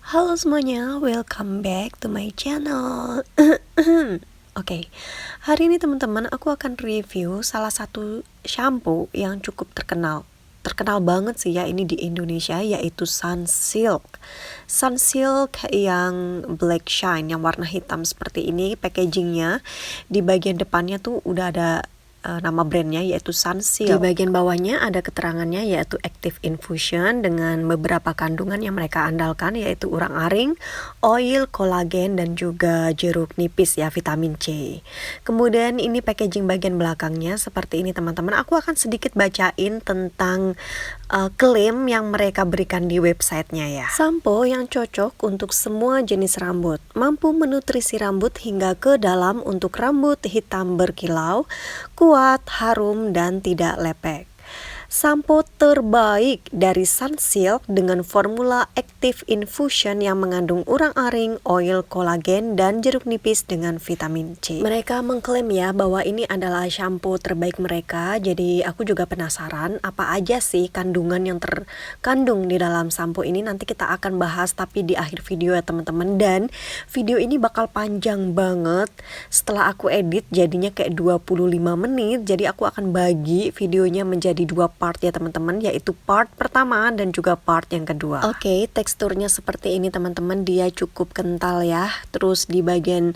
Halo semuanya, welcome back to my channel. Oke, hari ini teman-teman aku akan review salah satu shampoo yang cukup terkenal. Terkenal banget sih ya ini di Indonesia, yaitu Sunsilk. Sunsilk yang black shine, yang warna hitam seperti ini. Packagingnya di bagian depannya tuh udah ada nama brandnya, yaitu Sunsilk. Di bagian bawahnya ada keterangannya, yaitu Active Infusion dengan beberapa kandungan yang mereka andalkan, yaitu urang-aring, oil, kolagen, dan juga jeruk nipis ya, vitamin C. Kemudian ini packaging bagian belakangnya seperti ini teman-teman. Aku akan sedikit bacain tentang klaim yang mereka berikan di websitenya ya. Sampo yang cocok untuk semua jenis rambut, mampu menutrisi rambut hingga ke dalam untuk rambut hitam berkilau, kuat, harum, dan tidak lepek. Sampo terbaik dari Sunsilk dengan formula Active Infusion yang mengandung urang-aring, oil, kolagen, dan jeruk nipis dengan vitamin C. Mereka mengklaim ya bahwa ini adalah shampoo terbaik mereka. Jadi aku juga penasaran apa aja sih kandungan yang terkandung di dalam shampoo ini. Nanti kita akan bahas tapi di akhir video ya teman-teman. Dan video ini bakal panjang banget. Setelah aku edit jadinya kayak 25 menit. Jadi aku akan bagi videonya menjadi dua part ya teman-teman, yaitu part pertama dan juga part yang kedua. Oke, teksturnya seperti ini teman-teman, dia cukup kental ya. Terus di bagian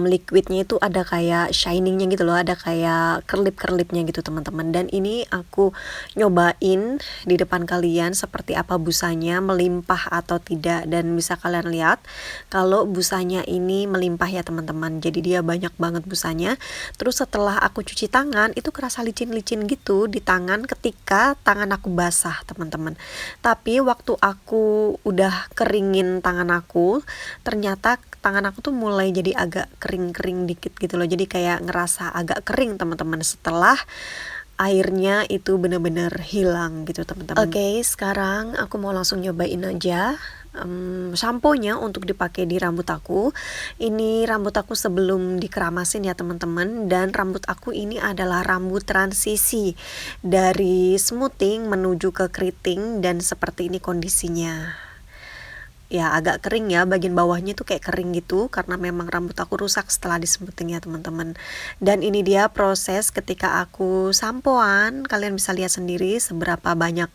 liquidnya itu ada kayak shiningnya gitu loh, ada kayak kerlip-kerlipnya gitu teman-teman. Dan ini aku nyobain di depan kalian seperti apa busanya, melimpah atau tidak. Dan bisa kalian lihat kalau busanya ini melimpah ya teman-teman, jadi dia banyak banget busanya. Terus setelah aku cuci tangan itu kerasa licin-licin gitu di tangan ketika tangan aku basah teman-teman. Tapi waktu aku udah keringin tangan aku, ternyata tangan aku tuh mulai jadi agak kering-kering dikit gitu loh. Jadi kayak ngerasa agak kering teman-teman setelah airnya itu bener-bener hilang gitu teman-teman. Oke, sekarang aku mau langsung nyobain aja sampo-nya untuk dipakai di rambut aku. Ini rambut aku sebelum dikeramasin ya teman-teman, dan rambut aku ini adalah rambut transisi dari smoothing menuju ke keriting, dan seperti ini kondisinya. Ya agak kering ya, bagian bawahnya tuh kayak kering gitu karena memang rambut aku rusak setelah dismoothing ya teman-teman. Dan ini dia proses ketika aku sampoan, kalian bisa lihat sendiri seberapa banyak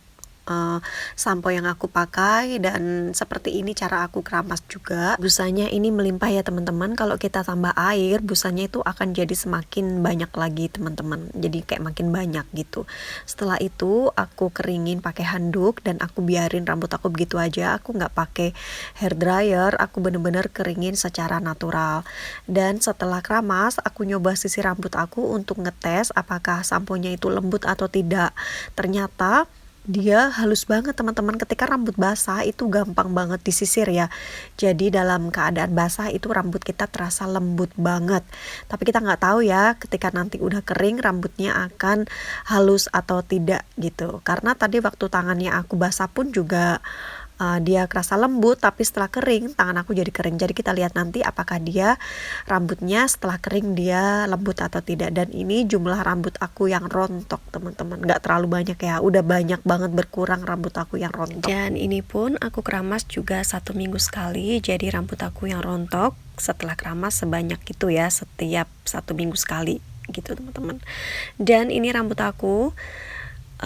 sampo yang aku pakai, dan seperti ini cara aku keramas juga. Busanya ini melimpah ya teman-teman. Kalau kita tambah air, busanya itu akan jadi semakin banyak lagi teman-teman, jadi kayak makin banyak gitu. Setelah itu aku keringin pakai handuk dan aku biarin rambut aku begitu aja. Aku nggak pakai hair dryer, aku bener-bener keringin secara natural. Dan setelah keramas, aku nyoba sisir rambut aku untuk ngetes apakah samponya itu lembut atau tidak. Ternyata dia halus banget teman-teman. Ketika rambut basah itu gampang banget disisir ya. Jadi dalam keadaan basah itu rambut kita terasa lembut banget. Tapi kita nggak tahu ya ketika nanti udah kering rambutnya akan halus atau tidak gitu. Karena tadi waktu tangannya aku basah pun juga dia kerasa lembut, tapi setelah kering tangan aku jadi kering. Jadi kita lihat nanti apakah dia rambutnya setelah kering dia lembut atau tidak. Dan ini jumlah rambut aku yang rontok teman-teman, nggak terlalu banyak ya, udah banyak banget berkurang rambut aku yang rontok. Dan ini pun aku keramas juga 1 minggu sekali, jadi rambut aku yang rontok setelah keramas sebanyak itu ya, setiap 1 minggu sekali gitu teman-teman. Dan ini rambut aku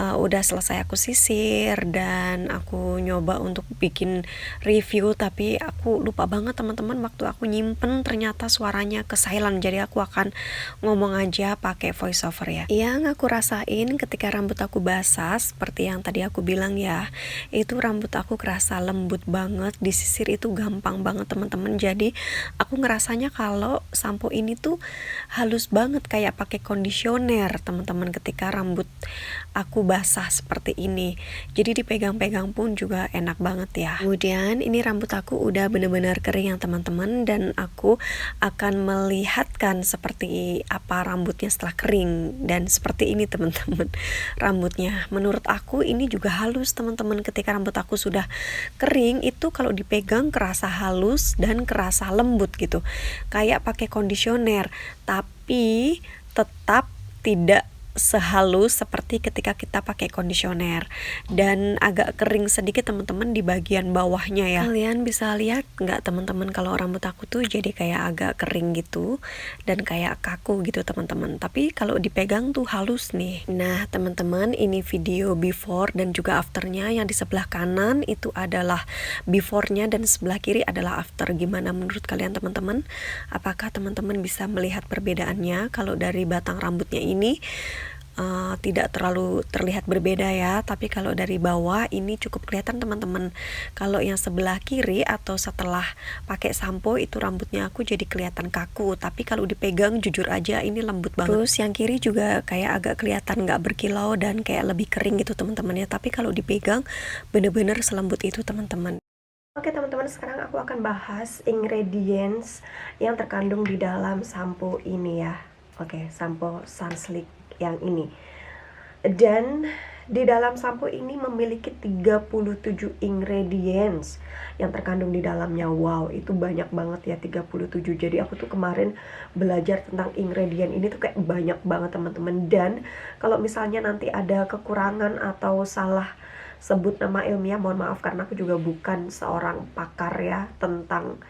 udah selesai aku sisir dan aku nyoba untuk bikin review, tapi aku lupa banget teman-teman waktu aku nyimpen ternyata suaranya ke silent. Jadi aku akan ngomong aja pakai voice over ya. Yang aku rasain ketika rambut aku basah seperti yang tadi aku bilang ya, itu rambut aku kerasa lembut banget, disisir itu gampang banget teman-teman. Jadi aku ngerasanya kalau sampo ini tuh halus banget kayak pakai conditioner teman-teman ketika rambut aku basah seperti ini. Jadi dipegang-pegang pun juga enak banget ya. Kemudian ini rambut aku udah bener-bener kering ya teman-teman, dan aku akan melihatkan seperti apa rambutnya setelah kering. Dan seperti ini teman-teman rambutnya. Menurut aku ini juga halus teman-teman. Ketika rambut aku sudah kering itu kalau dipegang kerasa halus dan kerasa lembut gitu, kayak pakai conditioner, tapi tetap tidak sehalus seperti ketika kita pakai kondisioner, dan agak kering sedikit teman-teman di bagian bawahnya ya. Kalian bisa lihat nggak teman-teman kalau rambut aku tuh jadi kayak agak kering gitu dan kayak kaku gitu teman-teman, tapi kalau dipegang tuh halus nih. Nah teman-teman, ini video before dan juga afternya. Yang di sebelah kanan itu adalah before-nya dan sebelah kiri adalah after. Gimana menurut kalian teman-teman? Apakah teman-teman bisa melihat perbedaannya? Kalau dari batang rambutnya ini tidak terlalu terlihat berbeda ya, tapi kalau dari bawah ini cukup kelihatan teman-teman. Kalau yang sebelah kiri atau setelah pakai sampo itu rambutnya aku jadi kelihatan kaku, tapi kalau dipegang jujur aja ini lembut banget. Terus yang kiri juga kayak agak kelihatan nggak berkilau dan kayak lebih kering gitu teman-teman ya, tapi kalau dipegang bener-bener selembut itu teman-teman. Oke teman-teman, sekarang aku akan bahas ingredients yang terkandung di dalam sampo ini ya. Oke, sampo Sunslick yang ini. Dan di dalam sampo ini memiliki 37 ingredients yang terkandung di dalamnya. Wow, itu banyak banget ya, 37. Jadi aku tuh kemarin belajar tentang ingredient ini tuh kayak banyak banget teman-teman. Dan kalau misalnya nanti ada kekurangan atau salah sebut nama ilmiah, mohon maaf karena aku juga bukan seorang pakar ya tentang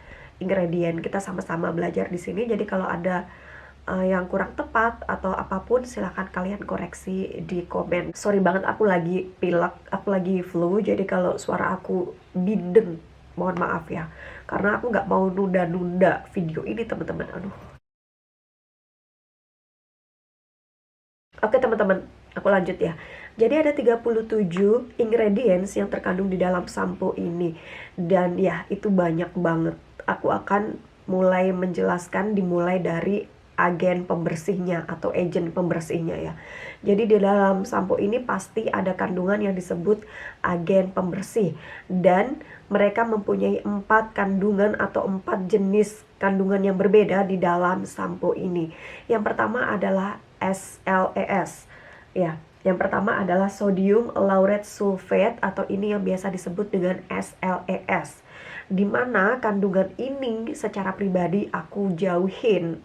ingredient. Kita sama-sama belajar di sini. Jadi kalau ada yang kurang tepat atau apapun silahkan kalian koreksi di komen. Sorry banget, aku lagi pilek, aku lagi flu, jadi kalau suara aku bideng mohon maaf ya, karena aku nggak mau nunda-nunda video ini teman-teman. Aduh. Oke teman-teman, aku lanjut ya. Jadi ada 37 ingredients yang terkandung di dalam sampo ini. Dan ya, itu banyak banget. Aku akan mulai menjelaskan dimulai dari agen pembersihnya atau agent pembersihnya ya. Jadi di dalam sampo ini pasti ada kandungan yang disebut agen pembersih. Dan mereka mempunyai 4 kandungan atau 4 jenis kandungan yang berbeda di dalam sampo ini. Yang pertama adalah SLES. Ya, yang pertama adalah sodium laureth sulfate atau ini yang biasa disebut dengan SLES. Dimana kandungan ini secara pribadi aku jauhin.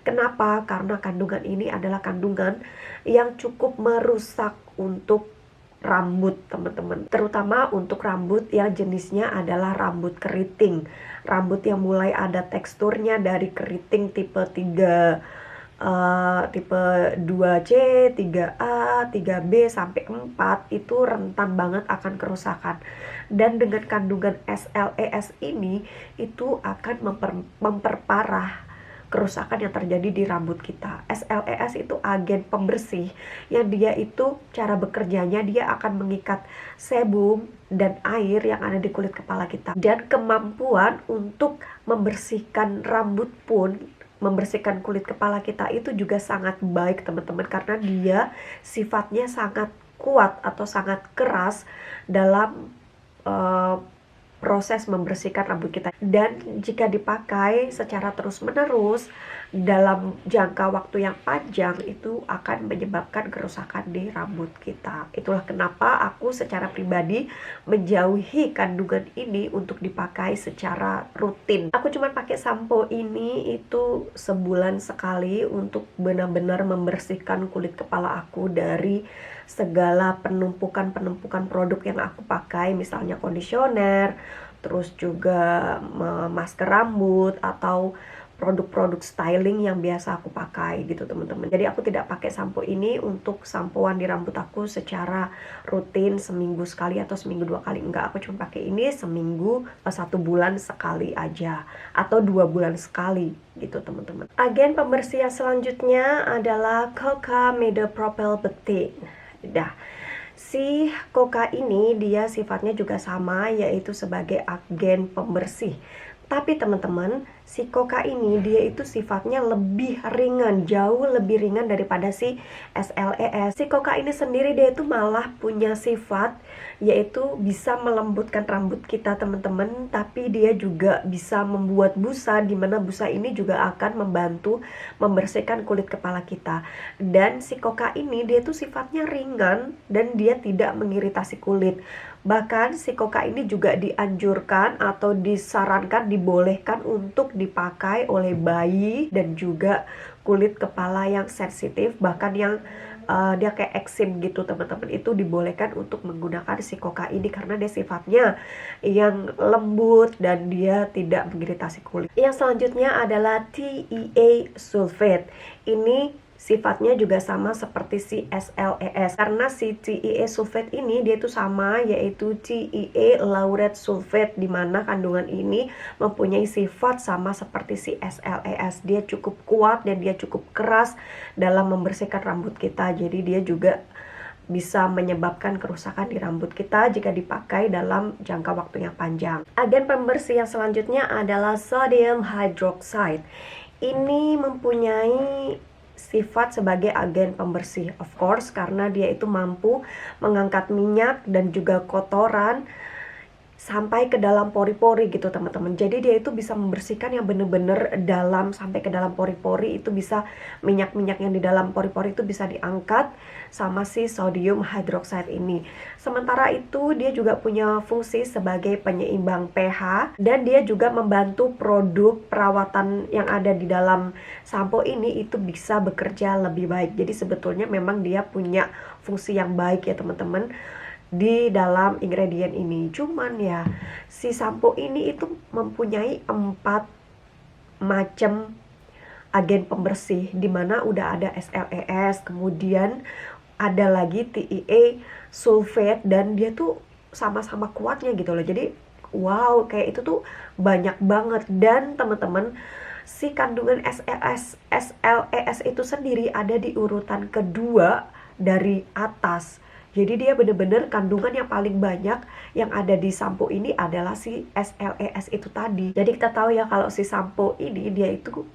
Kenapa? Karena kandungan ini adalah kandungan yang cukup merusak untuk rambut teman-teman. Terutama untuk rambut yang jenisnya adalah rambut keriting. Rambut yang mulai ada teksturnya dari keriting tipe 3, tipe 2C, 3A, 3B sampai 4 itu rentan banget akan kerusakan. Dan dengan kandungan SLES ini itu akan memperparah kerusakan yang terjadi di rambut kita. SLES itu agen pembersih yang dia itu cara bekerjanya dia akan mengikat sebum dan air yang ada di kulit kepala kita. Dan kemampuan untuk membersihkan rambut pun, membersihkan kulit kepala kita itu juga sangat baik teman-teman, karena dia sifatnya sangat kuat atau sangat keras dalam proses membersihkan rambut kita. Dan jika dipakai secara terus-menerus dalam jangka waktu yang panjang itu akan menyebabkan kerusakan di rambut kita. Itulah kenapa aku secara pribadi menjauhi kandungan ini untuk dipakai secara rutin. Aku cuma pakai sampo ini itu sebulan sekali untuk benar-benar membersihkan kulit kepala aku dari segala penumpukan produk yang aku pakai, misalnya kondisioner, terus juga masker rambut atau produk-produk styling yang biasa aku pakai gitu teman-teman. Jadi aku tidak pakai sampo ini untuk sampoan di rambut aku secara rutin seminggu sekali atau seminggu 2 kali. Enggak, aku cuma pakai ini seminggu 1 bulan sekali aja atau 2 bulan sekali gitu teman-teman. Agen pembersih yang selanjutnya adalah Coca Medopropyl Betaine. Dah, si Coca ini dia sifatnya juga sama, yaitu sebagai agen pembersih. Tapi teman-teman, si Coca ini dia itu sifatnya lebih ringan, jauh lebih ringan daripada si SLES. Si Coca ini sendiri dia itu malah punya sifat yaitu bisa melembutkan rambut kita teman-teman, tapi dia juga bisa membuat busa, dimana busa ini juga akan membantu membersihkan kulit kepala kita. Dan si Coca ini dia itu sifatnya ringan dan dia tidak mengiritasi kulit. Bahkan si Coca ini juga dianjurkan atau disarankan, dibolehkan untuk dipakai oleh bayi dan juga kulit kepala yang sensitif, bahkan yang dia kayak eksim gitu teman-teman, itu dibolehkan untuk menggunakan si Koka ini karena dia sifatnya yang lembut dan dia tidak mengiritasi kulit. Yang selanjutnya adalah TEA sulfate. Ini sifatnya juga sama seperti si SLES, karena si TEA sulfate ini dia itu sama, yaitu TEA laureth sulfate, dimana kandungan ini mempunyai sifat sama seperti si SLES. Dia cukup kuat dan dia cukup keras dalam membersihkan rambut kita, jadi dia juga bisa menyebabkan kerusakan di rambut kita jika dipakai dalam jangka waktu yang panjang. Agen pembersih yang selanjutnya adalah sodium hydroxide. Ini mempunyai sifat sebagai agen pembersih, of course, karena dia itu mampu mengangkat minyak dan juga kotoran sampai ke dalam pori-pori gitu teman-teman. Jadi dia itu bisa membersihkan yang bener-bener dalam, sampai ke dalam pori-pori. Itu bisa, minyak-minyak yang di dalam pori-pori itu bisa diangkat sama si sodium hydroxide ini. Sementara itu dia juga punya fungsi sebagai penyeimbang pH, dan dia juga membantu produk perawatan yang ada di dalam sampo ini itu bisa bekerja lebih baik. Jadi sebetulnya memang dia punya fungsi yang baik ya teman-teman di dalam ingredient ini. Cuman ya, si sampo ini itu mempunyai 4 macam agen pembersih, dimana udah ada SLES, kemudian ada lagi TEA sulfate, dan dia tuh sama-sama kuatnya gitu loh. Jadi wow, kayak itu tuh banyak banget. Dan teman-teman, si kandungan SLES itu sendiri ada di urutan kedua dari atas. Jadi dia bener-bener kandungan yang paling banyak yang ada di sampo ini adalah si SLES itu tadi. Jadi kita tahu ya kalau si sampo ini dia itu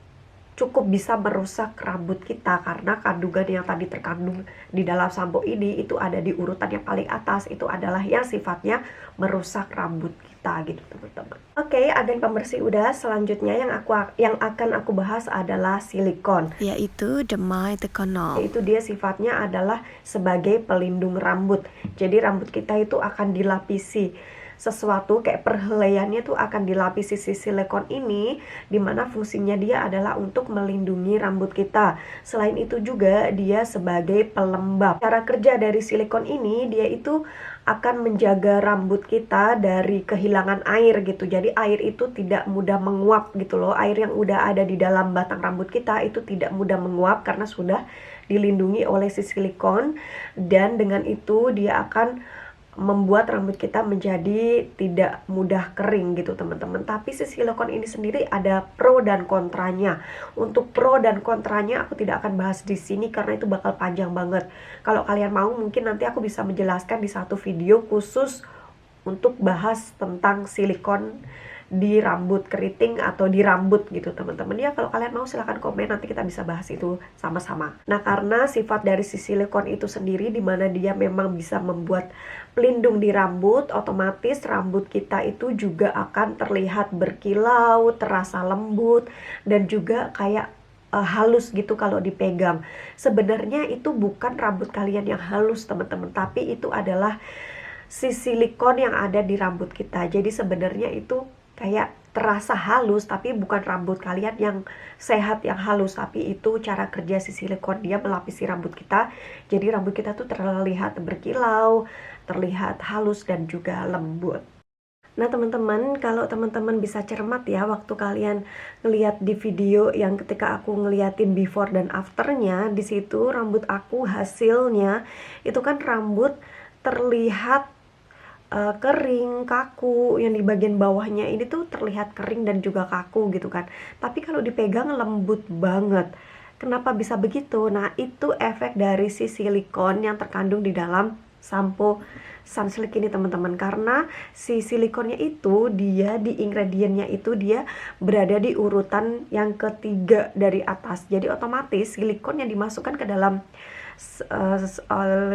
cukup bisa merusak rambut kita, karena kandungan yang tadi terkandung di dalam sampo ini itu ada di urutan yang paling atas, itu adalah yang sifatnya merusak rambut kita gitu teman-teman. Oke, agen pembersih udah. Selanjutnya yang akan aku bahas adalah silikon, yaitu dimethiconol. Itu dia sifatnya adalah sebagai pelindung rambut. Jadi rambut kita itu akan dilapisi sesuatu, kayak perhelaiannya tuh akan dilapisi si silikon ini, dimana fungsinya dia adalah untuk melindungi rambut kita. Selain itu juga dia sebagai pelembab. Cara kerja dari silikon ini, dia itu akan menjaga rambut kita dari kehilangan air gitu. Jadi air itu tidak mudah menguap gitu loh. Air yang udah ada di dalam batang rambut kita itu tidak mudah menguap karena sudah dilindungi oleh si silikon, dan dengan itu dia akan membuat rambut kita menjadi tidak mudah kering gitu teman-teman. Tapi si silikon ini sendiri ada pro dan kontranya. Untuk pro dan kontranya aku tidak akan bahas di sini karena itu bakal panjang banget. Kalau kalian mau, mungkin nanti aku bisa menjelaskan di satu video khusus untuk bahas tentang silikon di rambut keriting atau di rambut gitu teman-teman. Ya kalau kalian mau silahkan komen, nanti kita bisa bahas itu sama-sama. Nah, karena sifat dari si silikon itu sendiri, dimana dia memang bisa membuat pelindung di rambut, otomatis rambut kita itu juga akan terlihat berkilau, terasa lembut, dan juga kayak halus gitu kalau dipegang. Sebenarnya itu bukan rambut kalian yang halus teman-teman, tapi itu adalah si silikon yang ada di rambut kita. Jadi sebenarnya itu kayak terasa halus, tapi bukan rambut kalian yang sehat yang halus, tapi itu cara kerja si silikon, dia melapisi rambut kita. Jadi rambut kita tuh terlihat berkilau, terlihat halus dan juga lembut. Nah teman-teman, kalau teman-teman bisa cermat ya waktu kalian ngeliat di video yang ketika aku ngeliatin before dan afternya, di situ rambut aku hasilnya itu kan rambut terlihat kering, kaku, yang di bagian bawahnya ini tuh terlihat kering dan juga kaku gitu kan. Tapi kalau dipegang lembut banget. Kenapa bisa begitu? Nah, itu efek dari si silikon yang terkandung di dalam sampo Sunsilk ini teman-teman. Karena si silikonnya itu, dia di ingredientnya itu dia berada di urutan yang ketiga dari atas. Jadi otomatis silikon yang dimasukkan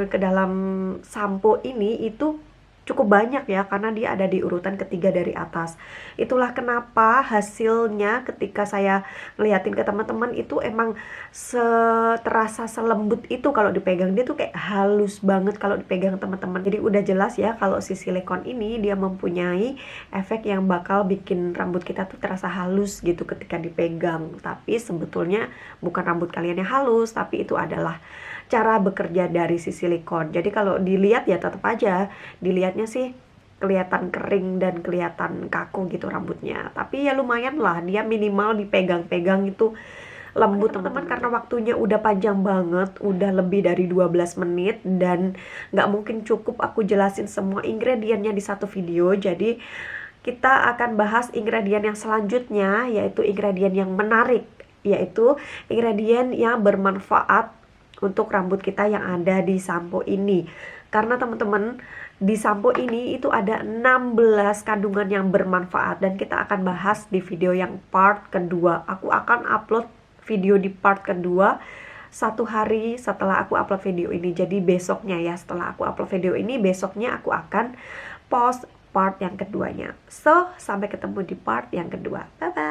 ke dalam sampo ini itu cukup banyak ya, karena dia ada di urutan ketiga dari atas. Itulah kenapa hasilnya ketika saya ngeliatin ke teman-teman itu emang terasa selembut itu kalau dipegang. Dia tuh kayak halus banget kalau dipegang teman-teman. Jadi udah jelas ya kalau si silikon ini dia mempunyai efek yang bakal bikin rambut kita tuh terasa halus gitu ketika dipegang. Tapi sebetulnya bukan rambut kalian yang halus, tapi itu adalah cara bekerja dari si silikon. Jadi kalau dilihat ya tetap aja dilihatnya sih kelihatan kering dan kelihatan kaku gitu rambutnya. Tapi ya lumayan lah, dia minimal dipegang-pegang itu lembut teman-teman, karena waktunya udah panjang banget, udah lebih dari 12 menit dan nggak mungkin cukup aku jelasin semua ingredientnya di satu video. Jadi kita akan bahas ingredient yang selanjutnya, yaitu ingredient yang menarik, yaitu ingredient yang bermanfaat untuk rambut kita yang ada di sampo ini. Karena teman-teman, di sampo ini itu ada 16 kandungan yang bermanfaat dan kita akan bahas di video yang part kedua. Aku akan upload video di part kedua 1 hari setelah aku upload video ini. Jadi besoknya ya, setelah aku upload video ini, besoknya aku akan post part yang keduanya. So, sampai ketemu di part yang kedua. Bye bye.